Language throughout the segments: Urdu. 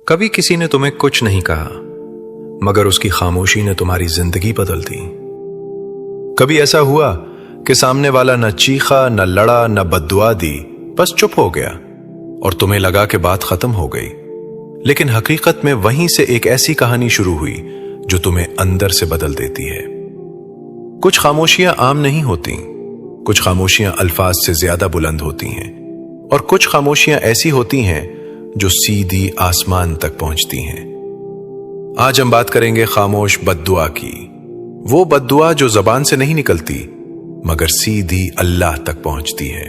کبھی کسی نے تمہیں کچھ نہیں کہا مگر اس کی خاموشی نے تمہاری زندگی بدل دی۔ کبھی ایسا ہوا کہ سامنے والا نہ چیخا، نہ لڑا، نہ بد دعا دی، بس چپ ہو گیا اور تمہیں لگا کہ بات ختم ہو گئی، لیکن حقیقت میں وہیں سے ایک ایسی کہانی شروع ہوئی جو تمہیں اندر سے بدل دیتی ہے۔ کچھ خاموشیاں عام نہیں ہوتی، کچھ خاموشیاں الفاظ سے زیادہ بلند ہوتی ہیں، اور کچھ خاموشیاں ایسی ہوتی ہیں جو سیدھی آسمان تک پہنچتی ہیں۔ آج ہم بات کریں گے خاموش بد دعا کی، وہ بد دعا جو زبان سے نہیں نکلتی مگر سیدھی اللہ تک پہنچتی ہے۔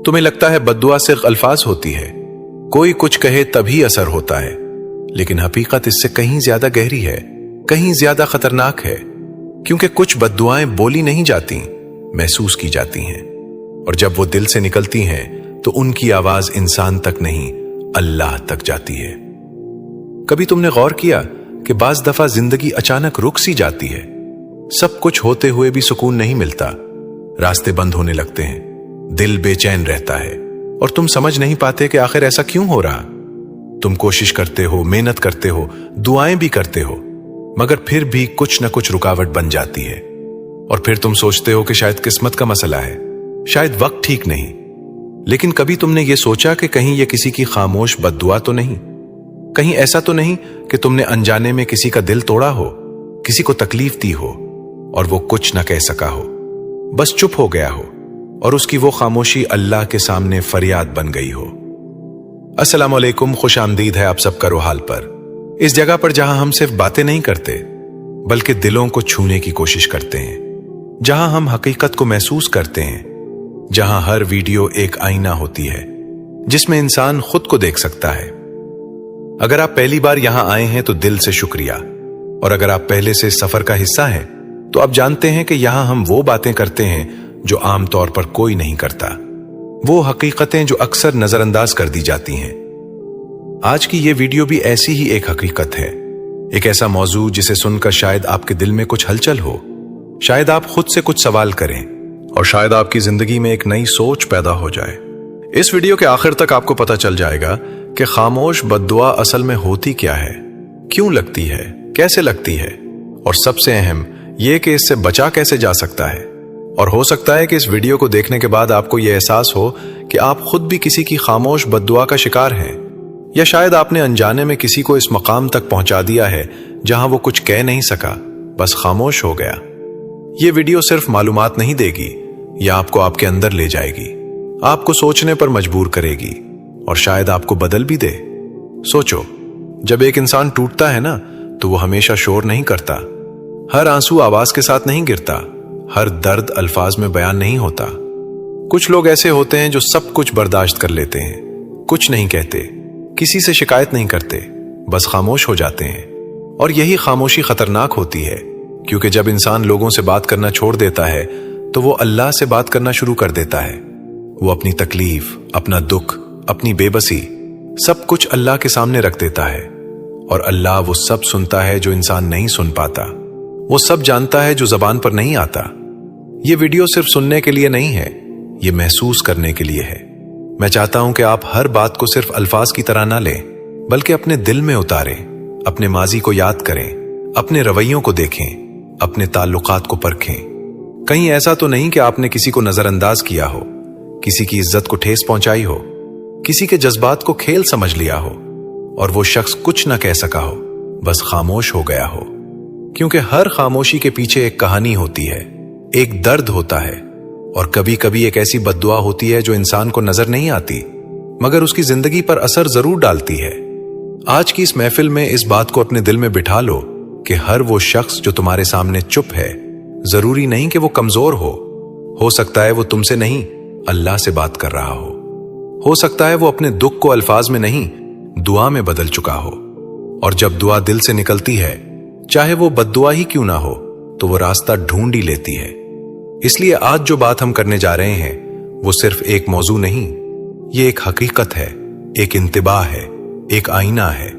تمہیں لگتا ہے بد دعا صرف الفاظ ہوتی ہے، کوئی کچھ کہے تبھی اثر ہوتا ہے، لیکن حقیقت اس سے کہیں زیادہ گہری ہے، کہیں زیادہ خطرناک ہے، کیونکہ کچھ بد دعائیں بولی نہیں جاتی، محسوس کی جاتی ہیں، اور جب وہ دل سے نکلتی ہیں تو ان کی آواز انسان تک نہیں، اللہ تک جاتی ہے۔ کبھی تم نے غور کیا کہ بعض دفعہ زندگی اچانک رک سی جاتی ہے، سب کچھ ہوتے ہوئے بھی سکون نہیں ملتا، راستے بند ہونے لگتے ہیں، دل بے چین رہتا ہے، اور تم سمجھ نہیں پاتے کہ آخر ایسا کیوں ہو رہا۔ تم کوشش کرتے ہو، محنت کرتے ہو، دعائیں بھی کرتے ہو، مگر پھر بھی کچھ نہ کچھ رکاوٹ بن جاتی ہے، اور پھر تم سوچتے ہو کہ شاید قسمت کا مسئلہ ہے، شاید وقت ٹھیک نہیں۔ لیکن کبھی تم نے یہ سوچا کہ کہیں یہ کسی کی خاموش بد دعا تو نہیں؟ کہیں ایسا تو نہیں کہ تم نے انجانے میں کسی کا دل توڑا ہو، کسی کو تکلیف دی ہو، اور وہ کچھ نہ کہہ سکا ہو، بس چپ ہو گیا ہو، اور اس کی وہ خاموشی اللہ کے سامنے فریاد بن گئی ہو۔ السلام علیکم، خوش آمدید ہے آپ سب کا روحال پر، اس جگہ پر جہاں ہم صرف باتیں نہیں کرتے بلکہ دلوں کو چھونے کی کوشش کرتے ہیں، جہاں ہم حقیقت کو محسوس کرتے ہیں، جہاں ہر ویڈیو ایک آئینہ ہوتی ہے جس میں انسان خود کو دیکھ سکتا ہے۔ اگر آپ پہلی بار یہاں آئے ہیں تو دل سے شکریہ، اور اگر آپ پہلے سے سفر کا حصہ ہیں تو آپ جانتے ہیں کہ یہاں ہم وہ باتیں کرتے ہیں جو عام طور پر کوئی نہیں کرتا، وہ حقیقتیں جو اکثر نظر انداز کر دی جاتی ہیں۔ آج کی یہ ویڈیو بھی ایسی ہی ایک حقیقت ہے، ایک ایسا موضوع جسے سن کر شاید آپ کے دل میں کچھ ہلچل ہو، شاید آپ خود سے کچھ سوال کریں، اور شاید آپ کی زندگی میں ایک نئی سوچ پیدا ہو جائے۔ اس ویڈیو کے آخر تک آپ کو پتہ چل جائے گا کہ خاموش بد دعا اصل میں ہوتی کیا ہے، کیوں لگتی ہے، کیسے لگتی ہے، اور سب سے اہم یہ کہ اس سے بچا کیسے جا سکتا ہے۔ اور ہو سکتا ہے کہ اس ویڈیو کو دیکھنے کے بعد آپ کو یہ احساس ہو کہ آپ خود بھی کسی کی خاموش بد دعا کا شکار ہیں، یا شاید آپ نے انجانے میں کسی کو اس مقام تک پہنچا دیا ہے جہاں وہ کچھ کہہ نہیں سکا، بس خاموش ہو گیا۔ یہ ویڈیو صرف معلومات نہیں دے گی، یہ آپ کو آپ کے اندر لے جائے گی، آپ کو سوچنے پر مجبور کرے گی، اور شاید آپ کو بدل بھی دے۔ سوچو، جب ایک انسان ٹوٹتا ہے نا تو وہ ہمیشہ شور نہیں کرتا، ہر آنسو آواز کے ساتھ نہیں گرتا، ہر درد الفاظ میں بیان نہیں ہوتا۔ کچھ لوگ ایسے ہوتے ہیں جو سب کچھ برداشت کر لیتے ہیں، کچھ نہیں کہتے، کسی سے شکایت نہیں کرتے، بس خاموش ہو جاتے ہیں، اور یہی خاموشی خطرناک ہوتی ہے، کیونکہ جب انسان لوگوں سے بات کرنا چھوڑ دیتا ہے تو وہ اللہ سے بات کرنا شروع کر دیتا ہے۔ وہ اپنی تکلیف، اپنا دکھ، اپنی بے بسی، سب کچھ اللہ کے سامنے رکھ دیتا ہے، اور اللہ وہ سب سنتا ہے جو انسان نہیں سن پاتا، وہ سب جانتا ہے جو زبان پر نہیں آتا۔ یہ ویڈیو صرف سننے کے لیے نہیں ہے، یہ محسوس کرنے کے لیے ہے۔ میں چاہتا ہوں کہ آپ ہر بات کو صرف الفاظ کی طرح نہ لیں، بلکہ اپنے دل میں اتاریں، اپنے ماضی کو یاد کریں، اپنے رویوں کو دیکھیں، اپنے تعلقات کو پرکھیں۔ کہیں ایسا تو نہیں کہ آپ نے کسی کو نظر انداز کیا ہو، کسی کی عزت کو ٹھیس پہنچائی ہو، کسی کے جذبات کو کھیل سمجھ لیا ہو، اور وہ شخص کچھ نہ کہہ سکا ہو، بس خاموش ہو گیا ہو۔ کیونکہ ہر خاموشی کے پیچھے ایک کہانی ہوتی ہے، ایک درد ہوتا ہے، اور کبھی کبھی ایک ایسی بد دعا ہوتی ہے جو انسان کو نظر نہیں آتی مگر اس کی زندگی پر اثر ضرور ڈالتی ہے۔ آج کی اس محفل میں اس بات کو اپنے دل میں بٹھا لو کہ ہر وہ شخص جو تمہارے سامنے چپ ہے، ضروری نہیں کہ وہ کمزور ہو سکتا ہے وہ تم سے نہیں، اللہ سے بات کر رہا ہو سکتا ہے وہ اپنے دکھ کو الفاظ میں نہیں، دعا میں بدل چکا ہو، اور جب دعا دل سے نکلتی ہے، چاہے وہ بد دعا ہی کیوں نہ ہو، تو وہ راستہ ڈھونڈ ہی لیتی ہے۔ اس لیے آج جو بات ہم کرنے جا رہے ہیں وہ صرف ایک موضوع نہیں، یہ ایک حقیقت ہے، ایک انتباہ ہے، ایک آئینہ ہے۔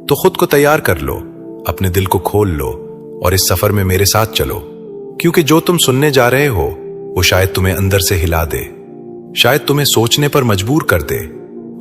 تو خود کو تیار کر لو، اپنے دل کو کھول لو، اور اس سفر میں میرے ساتھ چلو، کیونکہ جو تم سننے جا رہے ہو وہ شاید تمہیں اندر سے ہلا دے، شاید تمہیں سوچنے پر مجبور کر دے،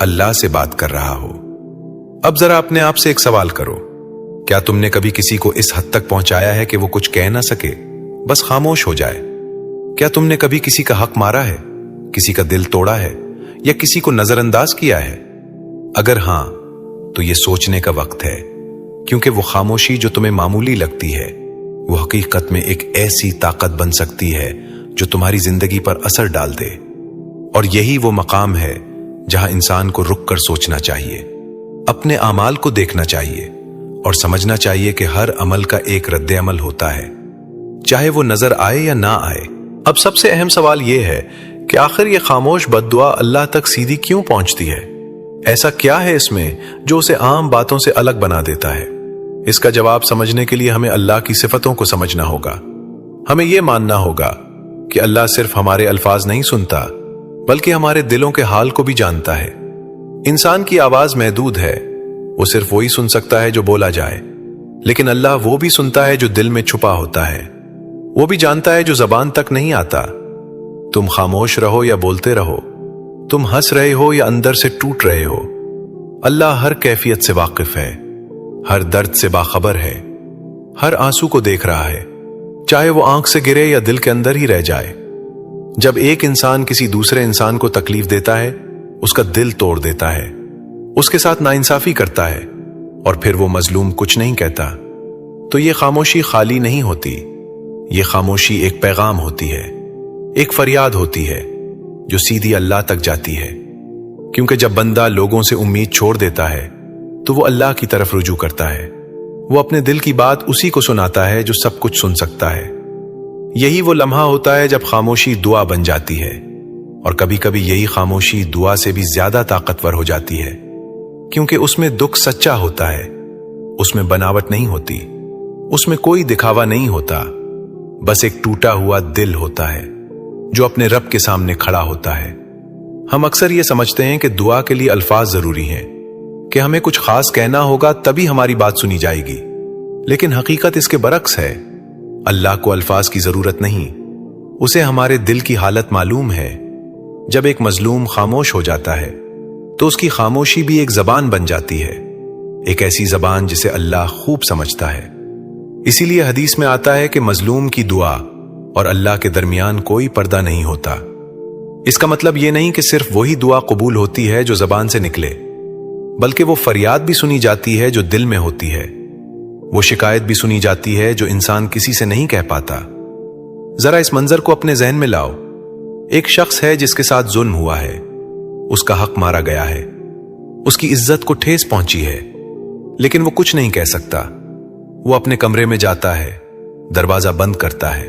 اللہ سے بات کر رہا ہو۔ اب ذرا اپنے آپ سے ایک سوال کرو، کیا تم نے کبھی کسی کو اس حد تک پہنچایا ہے کہ وہ کچھ کہہ نہ سکے، بس خاموش ہو جائے؟ کیا تم نے کبھی کسی کا حق مارا ہے، کسی کا دل توڑا ہے، یا کسی کو نظر انداز کیا ہے؟ اگر ہاں تو یہ سوچنے کا وقت ہے، کیونکہ وہ خاموشی جو تمہیں معمولی لگتی ہے وہ حقیقت میں ایک ایسی طاقت بن سکتی ہے جو تمہاری زندگی پر اثر ڈال دے۔ اور یہی وہ مقام ہے جہاں انسان کو رک کر سوچنا چاہیے، اپنے اعمال کو دیکھنا چاہیے اور سمجھنا چاہیے کہ ہر عمل کا ایک رد عمل ہوتا ہے، چاہے وہ نظر آئے یا نہ آئے۔ اب سب سے اہم سوال یہ ہے کہ آخر یہ خاموش بد دعا اللہ تک سیدھی کیوں پہنچتی ہے؟ ایسا کیا ہے اس میں جو اسے عام باتوں سے الگ بنا دیتا ہے؟ اس کا جواب سمجھنے کے لیے ہمیں اللہ کی صفتوں کو سمجھنا ہوگا۔ ہمیں یہ ماننا ہوگا کہ اللہ صرف ہمارے الفاظ نہیں سنتا بلکہ ہمارے دلوں کے حال کو بھی جانتا ہے۔ انسان کی آواز محدود ہے، وہ صرف وہی سن سکتا ہے جو بولا جائے، لیکن اللہ وہ بھی سنتا ہے جو دل میں چھپا ہوتا ہے، وہ بھی جانتا ہے جو زبان تک نہیں آتا۔ تم خاموش رہو یا بولتے رہو، تم ہنس رہے ہو یا اندر سے ٹوٹ رہے ہو، اللہ ہر کیفیت سے واقف ہے، ہر درد سے باخبر ہے، ہر آنسو کو دیکھ رہا ہے، چاہے وہ آنکھ سے گرے یا دل کے اندر ہی رہ جائے۔ جب ایک انسان کسی دوسرے انسان کو تکلیف دیتا ہے، اس کا دل توڑ دیتا ہے، اس کے ساتھ ناانصافی کرتا ہے، اور پھر وہ مظلوم کچھ نہیں کہتا، تو یہ خاموشی خالی نہیں ہوتی، یہ خاموشی ایک پیغام ہوتی ہے، ایک فریاد ہوتی ہے جو سیدھی اللہ تک جاتی ہے۔ کیونکہ جب بندہ لوگوں سے امید چھوڑ دیتا ہے تو وہ اللہ کی طرف رجوع کرتا ہے، وہ اپنے دل کی بات اسی کو سناتا ہے جو سب کچھ سن سکتا ہے۔ یہی وہ لمحہ ہوتا ہے جب خاموشی دعا بن جاتی ہے، اور کبھی کبھی یہی خاموشی دعا سے بھی زیادہ طاقتور ہو جاتی ہے، کیونکہ اس میں دکھ سچا ہوتا ہے، اس میں بناوٹ نہیں ہوتی، اس میں کوئی دکھاوا نہیں ہوتا، بس ایک ٹوٹا ہوا دل ہوتا ہے جو اپنے رب کے سامنے کھڑا ہوتا ہے۔ ہم اکثر یہ سمجھتے ہیں کہ دعا کے لیے الفاظ ضروری ہیں، کہ ہمیں کچھ خاص کہنا ہوگا تبھی ہماری بات سنی جائے گی، لیکن حقیقت اس کے برعکس ہے۔ اللہ کو الفاظ کی ضرورت نہیں، اسے ہمارے دل کی حالت معلوم ہے۔ جب ایک مظلوم خاموش ہو جاتا ہے تو اس کی خاموشی بھی ایک زبان بن جاتی ہے، ایک ایسی زبان جسے اللہ خوب سمجھتا ہے۔ اسی لیے حدیث میں آتا ہے کہ مظلوم کی دعا اور اللہ کے درمیان کوئی پردہ نہیں ہوتا۔ اس کا مطلب یہ نہیں کہ صرف وہی دعا قبول ہوتی ہے جو زبان سے نکلے، بلکہ وہ فریاد بھی سنی جاتی ہے جو دل میں ہوتی ہے، وہ شکایت بھی سنی جاتی ہے جو انسان کسی سے نہیں کہہ پاتا۔ ذرا اس منظر کو اپنے ذہن میں لاؤ۔ ایک شخص ہے جس کے ساتھ ظلم ہوا ہے، اس کا حق مارا گیا ہے، اس کی عزت کو ٹھیس پہنچی ہے، لیکن وہ کچھ نہیں کہہ سکتا۔ وہ اپنے کمرے میں جاتا ہے، دروازہ بند کرتا ہے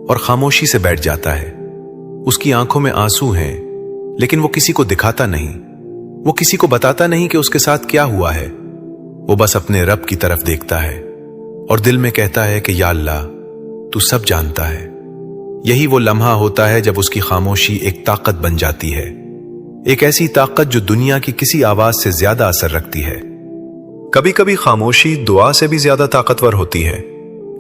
اور خاموشی سے بیٹھ جاتا ہے۔ اس کی آنکھوں میں آنسو ہیں، لیکن وہ کسی کو دکھاتا نہیں، وہ کسی کو بتاتا نہیں کہ اس کے ساتھ کیا ہوا ہے۔ وہ بس اپنے رب کی طرف دیکھتا ہے اور دل میں کہتا ہے کہ یا اللہ، تو سب جانتا ہے۔ یہی وہ لمحہ ہوتا ہے جب اس کی خاموشی ایک طاقت بن جاتی ہے، ایک ایسی طاقت جو دنیا کی کسی آواز سے زیادہ اثر رکھتی ہے۔ کبھی کبھی خاموشی دعا سے بھی زیادہ طاقتور ہوتی ہے،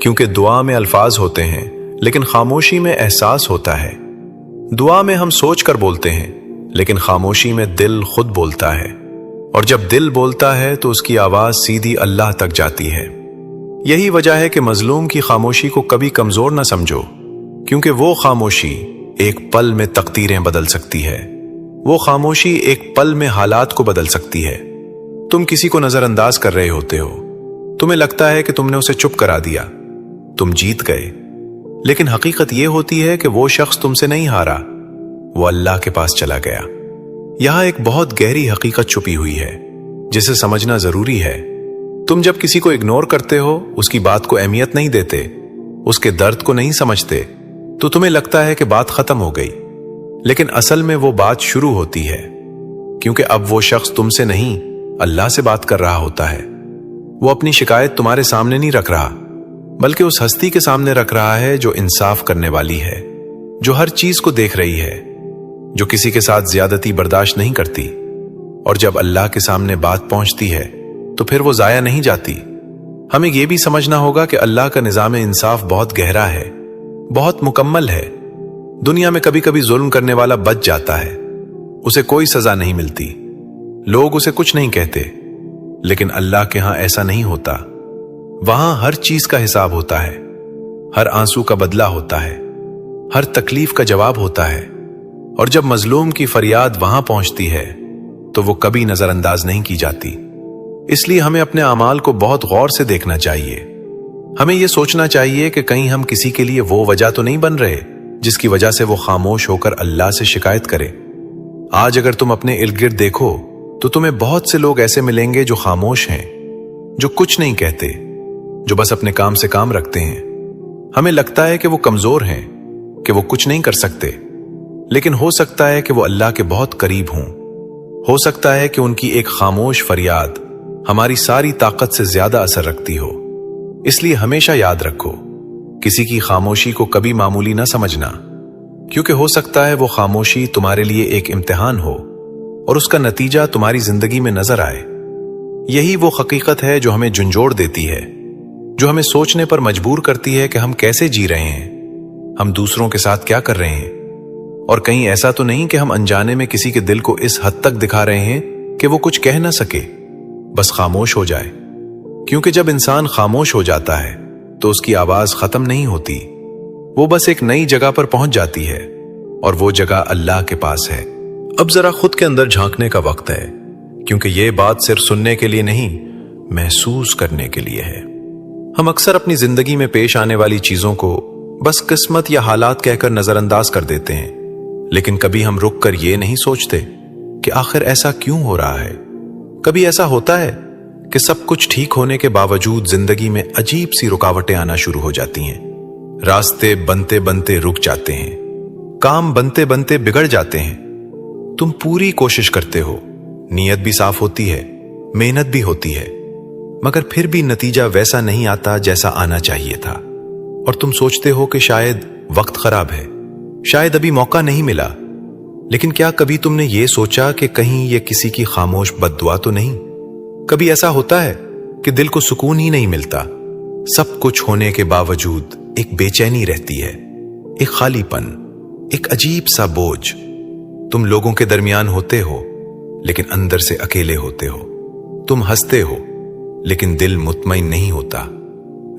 کیونکہ دعا میں الفاظ ہوتے ہیں لیکن خاموشی میں احساس ہوتا ہے۔ دعا میں ہم سوچ کر بولتے ہیں، لیکن خاموشی میں دل خود بولتا ہے، اور جب دل بولتا ہے تو اس کی آواز سیدھی اللہ تک جاتی ہے۔ یہی وجہ ہے کہ مظلوم کی خاموشی کو کبھی کمزور نہ سمجھو، کیونکہ وہ خاموشی ایک پل میں تقدیریں بدل سکتی ہے، وہ خاموشی ایک پل میں حالات کو بدل سکتی ہے۔ تم کسی کو نظر انداز کر رہے ہوتے ہو، تمہیں لگتا ہے کہ تم نے اسے چپ کرا دیا، تم جیت گئے، لیکن حقیقت یہ ہوتی ہے کہ وہ شخص تم سے نہیں ہارا، وہ اللہ کے پاس چلا گیا۔ یہاں ایک بہت گہری حقیقت چھپی ہوئی ہے جسے سمجھنا ضروری ہے۔ تم جب کسی کو اگنور کرتے ہو، اس کی بات کو اہمیت نہیں دیتے، اس کے درد کو نہیں سمجھتے، تو تمہیں لگتا ہے کہ بات ختم ہو گئی، لیکن اصل میں وہ بات شروع ہوتی ہے، کیونکہ اب وہ شخص تم سے نہیں، اللہ سے بات کر رہا ہوتا ہے۔ وہ اپنی شکایت تمہارے سامنے نہیں رکھ رہا، بلکہ اس ہستی کے سامنے رکھ رہا ہے جو انصاف کرنے والی ہے، جو ہر چیز کو دیکھ رہی ہے، جو کسی کے ساتھ زیادتی برداشت نہیں کرتی۔ اور جب اللہ کے سامنے بات پہنچتی ہے تو پھر وہ ضائع نہیں جاتی۔ ہمیں یہ بھی سمجھنا ہوگا کہ اللہ کا نظام انصاف بہت گہرا ہے، بہت مکمل ہے۔ دنیا میں کبھی کبھی ظلم کرنے والا بچ جاتا ہے، اسے کوئی سزا نہیں ملتی، لوگ اسے کچھ نہیں کہتے، لیکن اللہ کے ہاں ایسا نہیں ہوتا۔ وہاں ہر چیز کا حساب ہوتا ہے، ہر آنسو کا بدلہ ہوتا ہے، ہر تکلیف کا جواب ہوتا ہے، اور جب مظلوم کی فریاد وہاں پہنچتی ہے تو وہ کبھی نظر انداز نہیں کی جاتی۔ اس لیے ہمیں اپنے اعمال کو بہت غور سے دیکھنا چاہیے۔ ہمیں یہ سوچنا چاہیے کہ کہیں ہم کسی کے لیے وہ وجہ تو نہیں بن رہے جس کی وجہ سے وہ خاموش ہو کر اللہ سے شکایت کرے۔ آج اگر تم اپنے ارد گرد دیکھو تو تمہیں بہت سے لوگ ایسے ملیں گے جو خاموش ہیں، جو کچھ نہیں کہتے، جو بس اپنے کام سے کام رکھتے ہیں۔ ہمیں لگتا ہے کہ وہ کمزور ہیں، کہ وہ کچھ نہیں کر سکتے، لیکن ہو سکتا ہے کہ وہ اللہ کے بہت قریب ہوں۔ ہو سکتا ہے کہ ان کی ایک خاموش فریاد ہماری ساری طاقت سے زیادہ اثر رکھتی ہو۔ اس لیے ہمیشہ یاد رکھو، کسی کی خاموشی کو کبھی معمولی نہ سمجھنا، کیونکہ ہو سکتا ہے وہ خاموشی تمہارے لیے ایک امتحان ہو اور اس کا نتیجہ تمہاری زندگی میں نظر آئے۔ یہی وہ حقیقت ہے جو ہمیں جھنجھوڑ دیتی ہے، جو ہمیں سوچنے پر مجبور کرتی ہے کہ ہم کیسے جی رہے ہیں، ہم دوسروں کے ساتھ کیا کر رہے ہیں، اور کہیں ایسا تو نہیں کہ ہم انجانے میں کسی کے دل کو اس حد تک دکھا رہے ہیں کہ وہ کچھ کہہ نہ سکے، بس خاموش ہو جائے۔ کیونکہ جب انسان خاموش ہو جاتا ہے تو اس کی آواز ختم نہیں ہوتی، وہ بس ایک نئی جگہ پر پہنچ جاتی ہے، اور وہ جگہ اللہ کے پاس ہے۔ اب ذرا خود کے اندر جھانکنے کا وقت ہے، کیونکہ یہ بات صرف سننے کے لیے نہیں، محسوس کرنے کے لیے ہے۔ ہم اکثر اپنی زندگی میں پیش آنے والی چیزوں کو بس قسمت یا حالات کہہ کر نظر انداز کر دیتے ہیں، لیکن کبھی ہم رک کر یہ نہیں سوچتے کہ آخر ایسا کیوں ہو رہا ہے۔ کبھی ایسا ہوتا ہے کہ سب کچھ ٹھیک ہونے کے باوجود زندگی میں عجیب سی رکاوٹیں آنا شروع ہو جاتی ہیں، راستے بنتے بنتے رک جاتے ہیں، کام بنتے بنتے بگڑ جاتے ہیں۔ تم پوری کوشش کرتے ہو، نیت بھی صاف ہوتی ہے، محنت بھی ہوتی ہے، مگر پھر بھی نتیجہ ویسا نہیں آتا جیسا آنا چاہیے تھا، اور تم سوچتے ہو کہ شاید وقت خراب ہے، شاید ابھی موقع نہیں ملا۔ لیکن کیا کبھی تم نے یہ سوچا کہ کہیں یہ کسی کی خاموش بد دعا تو نہیں؟ کبھی ایسا ہوتا ہے کہ دل کو سکون ہی نہیں ملتا، سب کچھ ہونے کے باوجود ایک بے چینی رہتی ہے، ایک خالی پن، ایک عجیب سا بوجھ۔ تم لوگوں کے درمیان ہوتے ہو لیکن اندر سے اکیلے ہوتے ہو، تم ہنستے ہو لیکن دل مطمئن نہیں ہوتا،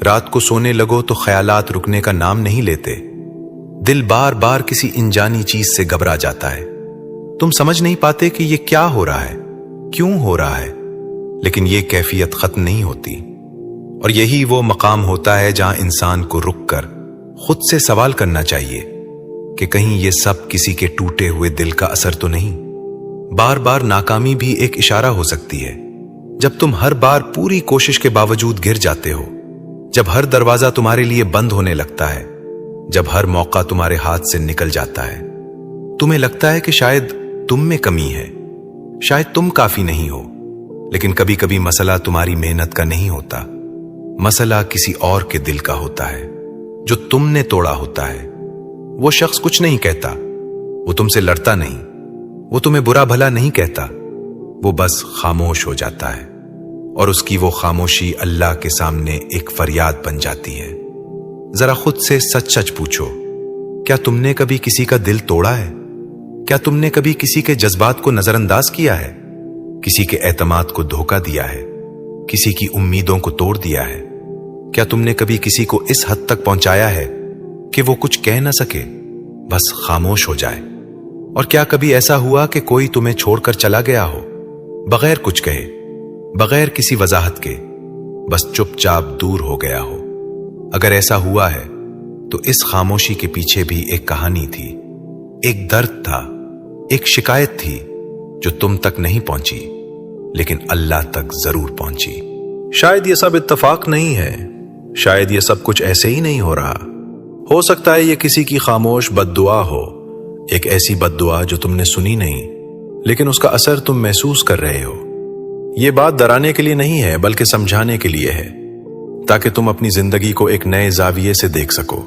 رات کو سونے لگو تو خیالات رکنے کا نام نہیں لیتے، دل بار بار کسی انجانی چیز سے گھبرا جاتا ہے۔ تم سمجھ نہیں پاتے کہ یہ کیا ہو رہا ہے، کیوں ہو رہا ہے، لیکن یہ کیفیت ختم نہیں ہوتی۔ اور یہی وہ مقام ہوتا ہے جہاں انسان کو رک کر خود سے سوال کرنا چاہیے کہ کہیں یہ سب کسی کے ٹوٹے ہوئے دل کا اثر تو نہیں۔ بار بار ناکامی بھی ایک اشارہ ہو سکتی ہے۔ جب تم ہر بار پوری کوشش کے باوجود گر جاتے ہو، جب ہر دروازہ تمہارے لیے بند ہونے لگتا ہے، جب ہر موقع تمہارے ہاتھ سے نکل جاتا ہے، تمہیں لگتا ہے کہ شاید تم میں کمی ہے، شاید تم کافی نہیں ہو۔ لیکن کبھی کبھی مسئلہ تمہاری محنت کا نہیں ہوتا، مسئلہ کسی اور کے دل کا ہوتا ہے جو تم نے توڑا ہوتا ہے۔ وہ شخص کچھ نہیں کہتا، وہ تم سے لڑتا نہیں، وہ تمہیں برا بھلا نہیں کہتا، وہ بس خاموش ہو جاتا ہے، اور اس کی وہ خاموشی اللہ کے سامنے ایک فریاد بن جاتی ہے۔ ذرا خود سے سچ سچ پوچھو، کیا تم نے کبھی کسی کا دل توڑا ہے؟ کیا تم نے کبھی کسی کے جذبات کو نظر انداز کیا ہے؟ کسی کے اعتماد کو دھوکہ دیا ہے؟ کسی کی امیدوں کو توڑ دیا ہے؟ کیا تم نے کبھی کسی کو اس حد تک پہنچایا ہے کہ وہ کچھ کہہ نہ سکے، بس خاموش ہو جائے؟ اور کیا کبھی ایسا ہوا کہ کوئی تمہیں چھوڑ کر چلا گیا ہو، بغیر کچھ کہے، بغیر کسی وضاحت کے، بس چپ چاپ دور ہو گیا ہو؟ اگر ایسا ہوا ہے تو اس خاموشی کے پیچھے بھی ایک کہانی تھی، ایک درد تھا، ایک شکایت تھی جو تم تک نہیں پہنچی لیکن اللہ تک ضرور پہنچی۔ شاید یہ سب اتفاق نہیں ہے، شاید یہ سب کچھ ایسے ہی نہیں ہو رہا، ہو سکتا ہے یہ کسی کی خاموش بد دعا ہو، ایک ایسی بد دعا جو تم نے سنی نہیں لیکن اس کا اثر تم محسوس کر رہے ہو۔ یہ بات ڈرانے کے لیے نہیں ہے بلکہ سمجھانے کے لیے ہے، تاکہ تم اپنی زندگی کو ایک نئے زاویے سے دیکھ سکو،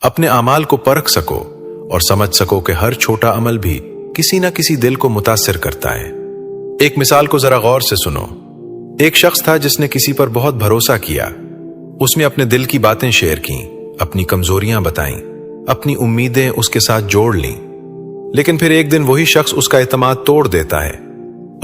اپنے اعمال کو پرکھ سکو اور سمجھ سکو کہ ہر چھوٹا عمل بھی کسی نہ کسی دل کو متاثر کرتا ہے۔ ایک مثال کو ذرا غور سے سنو۔ ایک شخص تھا جس نے کسی پر بہت بھروسہ کیا، اس نے اپنے دل کی باتیں شیئر کیں، اپنی کمزوریاں بتائیں، اپنی امیدیں اس کے ساتھ جوڑ لیں، لیکن پھر ایک دن وہی شخص اس کا اعتماد توڑ دیتا ہے،